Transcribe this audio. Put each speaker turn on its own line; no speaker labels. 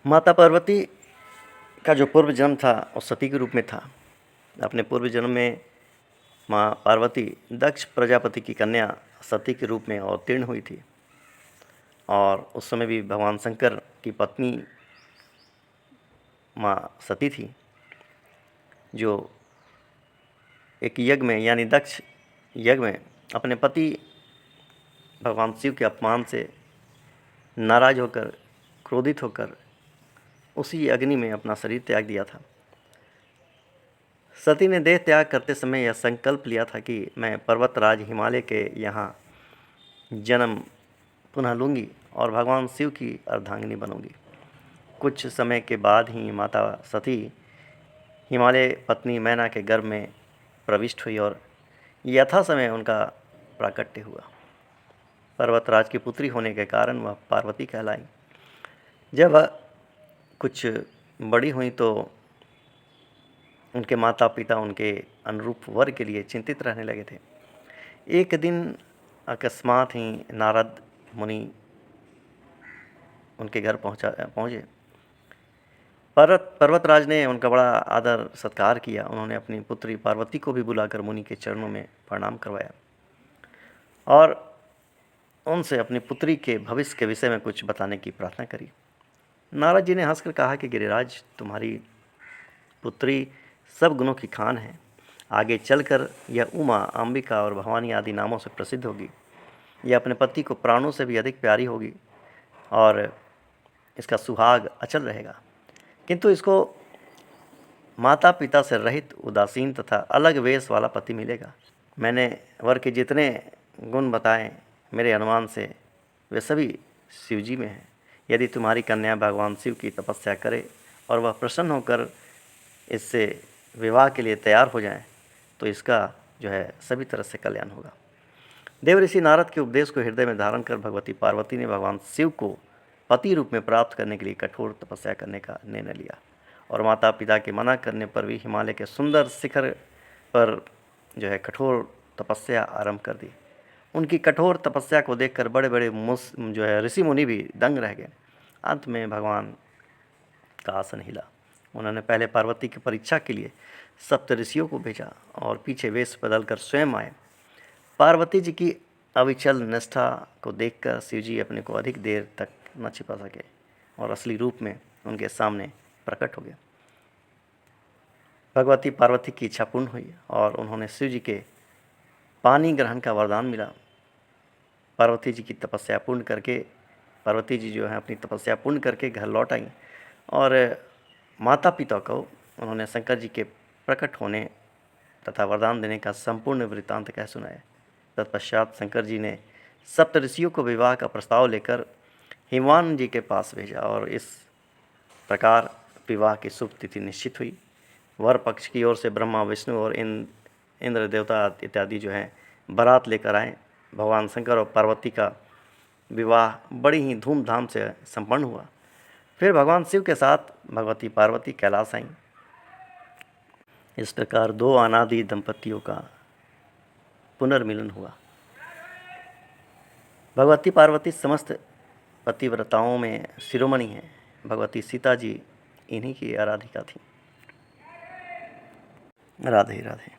माता पार्वती का जो पूर्व जन्म था वो सती के रूप में था। अपने पूर्व जन्म में माँ पार्वती दक्ष प्रजापति की कन्या सती के रूप में अवतीर्ण हुई थी और उस समय भी भगवान शंकर की पत्नी माँ सती थी, जो एक यज्ञ में यानी दक्ष यज्ञ में अपने पति भगवान शिव के अपमान से नाराज होकर, क्रोधित होकर उसी अग्नि में अपना शरीर त्याग दिया था। सती ने देह त्याग करते समय यह संकल्प लिया था कि मैं पर्वतराज हिमालय के यहाँ जन्म पुनः लूँगी और भगवान शिव की अर्धांगिनी बनूंगी। कुछ समय के बाद ही माता सती हिमालय पत्नी मैना के गर्भ में प्रविष्ट हुई और यथा समय उनका प्राकट्य हुआ। पर्वतराज की पुत्री होने के कारण वह पार्वती कहलाई। जब वह कुछ बड़ी हुई तो उनके माता पिता उनके अनुरूप वर के लिए चिंतित रहने लगे थे। एक दिन अकस्मात ही नारद मुनि उनके घर पहुँचे। पर्वतराज ने उनका बड़ा आदर सत्कार किया। उन्होंने अपनी पुत्री पार्वती को भी बुलाकर मुनि के चरणों में प्रणाम करवाया और उनसे अपनी पुत्री के भविष्य के विषय में कुछ बताने की प्रार्थना करी। नारद जी ने हंसकर कहा कि गिरिराज, तुम्हारी पुत्री सब गुणों की खान है। आगे चलकर यह उमा, अंबिका और भवानी आदि नामों से प्रसिद्ध होगी। यह अपने पति को प्राणों से भी अधिक प्यारी होगी और इसका सुहाग अचल रहेगा। किंतु इसको माता पिता से रहित, उदासीन तथा अलग वेश वाला पति मिलेगा। मैंने वर के जितने गुण बताए, मेरे अनुमान से वे सभी शिव जी में हैं। यदि तुम्हारी कन्या भगवान शिव की तपस्या करे और वह प्रसन्न होकर इससे विवाह के लिए तैयार हो जाएं, तो इसका जो है सभी तरह से कल्याण होगा। देव ऋषि नारद के उपदेश को हृदय में धारण कर भगवती पार्वती ने भगवान शिव को पति रूप में प्राप्त करने के लिए कठोर तपस्या करने का निर्णय लिया और माता पिता के मना करने पर भी हिमालय के सुंदर शिखर पर जो है कठोर तपस्या आरंभ कर दी। उनकी कठोर तपस्या को देखकर बड़े बड़े जो है ऋषि मुनि भी दंग रह गए। अंत में भगवान का आसन हिला। उन्होंने पहले पार्वती की परीक्षा के लिए सप्त ऋषियों को भेजा और पीछे वेश बदलकर स्वयं आए। पार्वती जी की अविचल निष्ठा को देखकर शिव जी अपने को अधिक देर तक न छिपा सके और असली रूप में उनके सामने प्रकट हो गए। भगवती पार्वती की इच्छा पूर्ण हुई और उन्होंने शिव जी के पानी ग्रहण का वरदान मिला। पार्वती जी जो है अपनी तपस्या पूर्ण करके घर लौट आई और माता पिता को उन्होंने शंकर जी के प्रकट होने तथा वरदान देने का संपूर्ण वृत्तांत कह सुनाया। तत्पश्चात शंकर जी ने सप्त ऋषियों को विवाह का प्रस्ताव लेकर हिमवान जी के पास भेजा और इस प्रकार विवाह की शुभ तिथि निश्चित हुई। वर पक्ष की ओर से ब्रह्मा, विष्णु और इंद्र देवता इत्यादि जो हैं बारात लेकर आए। भगवान शंकर और पार्वती का विवाह बड़ी ही धूमधाम से संपन्न हुआ। फिर भगवान शिव के साथ भगवती पार्वती कैलाश आईं। इस प्रकार दो अनादि दंपतियों का पुनर्मिलन हुआ। भगवती पार्वती समस्त पतिव्रताओं में शिरोमणि हैं। भगवती सीता जी इन्हीं की आराधिका थी। राधे राधे।